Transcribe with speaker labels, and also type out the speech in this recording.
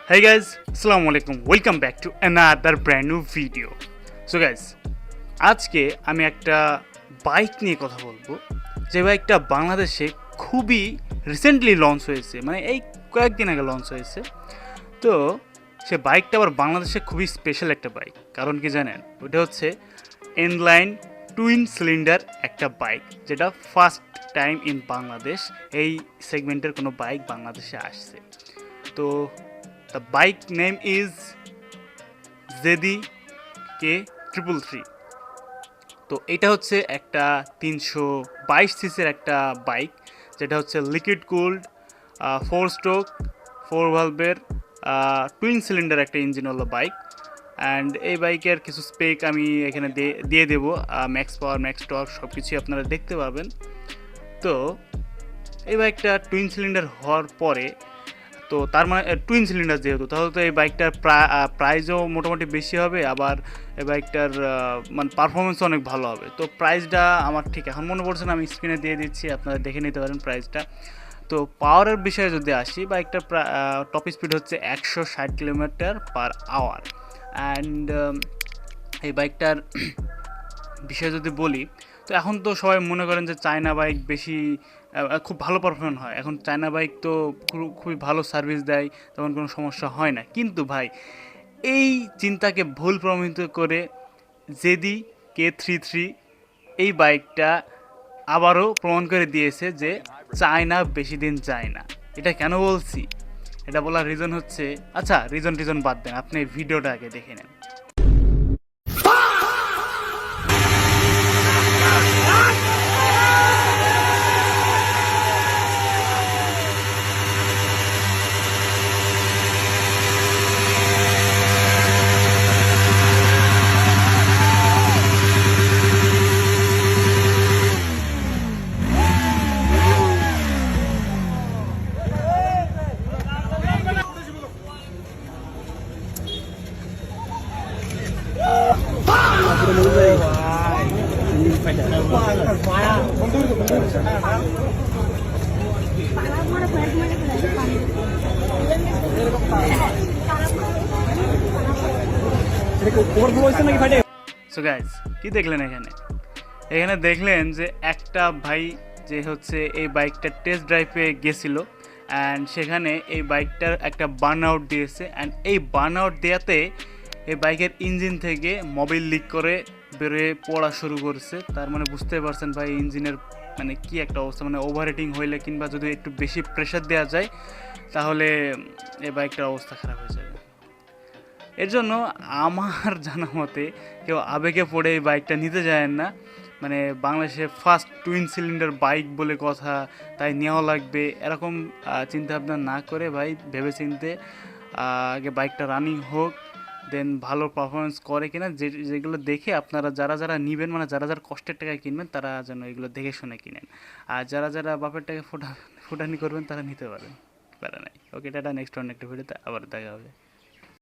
Speaker 1: Hey guys, Assalamu alaikum. Welcome back to another brand new video. So guys, আজকে আমি একটা bike নিয়ে কথা বলবো, যে বাইকটা বাংলাদেশে খুবই রিসেন্টলি লঞ্চ হয়েছে, মানে এই কয়েকদিন আগে লঞ্চ হয়েছে। তো সে বাইকটা আবার বাংলাদেশে খুবই স্পেশাল একটা বাইক। কারণ কি জানেন, ওটা হচ্ছে ইনলাইন টুইন সিলিন্ডার একটা বাইক, যেটা ফার্স্ট টাইম ইন বাংলাদেশ এই সেগমেন্টের কোনো বাইক বাংলাদেশে আসছে। তো the bike name is JD K333। তো এটা হচ্ছে একটা 322 সিসির একটা বাইক, যেটা হচ্ছে লিকুইড কুলড 4 স্ট্রোক 4 ভালভের টুইন সিলিন্ডার একটা ইঞ্জিনওয়ালা বাইক। অ্যান্ড এই বাইকের কিছু স্পেক আমি এখানে দিয়ে দেবো, ম্যাক্স পাওয়ার, ম্যাক্স টর্ক সব কিছুই আপনারা দেখতে পাবেন। তো এই বাইকটা টুইন সিলিন্ডার হওয়ার পরে, তো তার মানে টুইন সিলিন্ডার যেহেতু, তাহলে তো এই বাইকটার প্রাইসও মোটামুটি বেশি হবে, আবার এই বাইকটার মানে পারফরমেন্সও অনেক ভালো হবে। তো প্রাইসটা আমার ঠিক এখন মনে পড়ছে না, আমি স্ক্রিনে দিয়ে দিচ্ছি, আপনারা দেখে নিতে পারেন প্রাইসটা। তো পাওয়ারের বিষয়ে যদি আসি, বাইকটার টপ স্পিড হচ্ছে 160 km/h। অ্যান্ড এই বাইকটার বিষয়ে যদি বলি, তো এখন তো সবাই মনে করেন যে চায়না বাইক বেশি খুব ভালো পারফরমেন্স হয়। এখন চায়না বাইক তো খুবই ভালো সার্ভিস দেয়, তেমন কোনো সমস্যা হয় না। কিন্তু ভাই, এই চিন্তাকে ভুল প্রমাণিত করে জেডি K33 এই বাইকটা আবারও প্রমাণ করে দিয়েছে যে চায়না বেশি দিন যায় না। এটা কেন বলছি, এটা বলার রিজন হচ্ছে, আচ্ছা রিজন বাদ দেন, আপনি ভিডিওটা আগে দেখে নেন। সো গাইজ, কি দেখলেন এখানে? এখানে দেখলেন যে একটা ভাই যে হচ্ছে এই বাইকটা টেস্ট ড্রাইভে গেছিলো, অ্যান্ড সেখানে এই বাইকটার একটা বার্ন আউট দিয়েছে। অ্যান্ড এই বার্ন আউট দেওয়াতে এই বাইকের ইঞ্জিন থেকে মোবিল লিক করে বেরোয় পড়া শুরু করছে। তার মানে বুঝতে পারছেন ভাই, ইঞ্জিনের মানে কি একটা অবস্থা, মানে ওভার হিটিং হইলে কিংবা যদি একটু বেশি প্রেশার দেওয়া যায়, তাহলে এই বাইকটার অবস্থা খারাপ হয়ে যাবে। এর জন্য আমার জানা মতে কেউ আবেগে পড়ে এই বাইকটা নিতে যায় না। মানে বাংলাদেশে ফার্স্ট টুইন সিলিন্ডার বাইক বলে কথা, তাই নেওয়া লাগবে এরকম চিন্তাভাবনা না করে ভাই, ভেবে চিনতে আগে বাইকটা রানিং হোক, দেন ভালো পারফরমেন্স করে কিনা, যেগুলো দেখে আপনারা যারা নেবেন, মানে যারা কষ্টের টাকায় কিনবেন, তারা যেন এগুলো দেখে শুনে কিনেন। আর যারা বাপের টাকা ফুটানি করবেন, তারা নিতে পারেন, পারে নাই। ওকে, টাটা, নেক্সট অন্য একটা ভিডিওতে আবার দেখা হবে।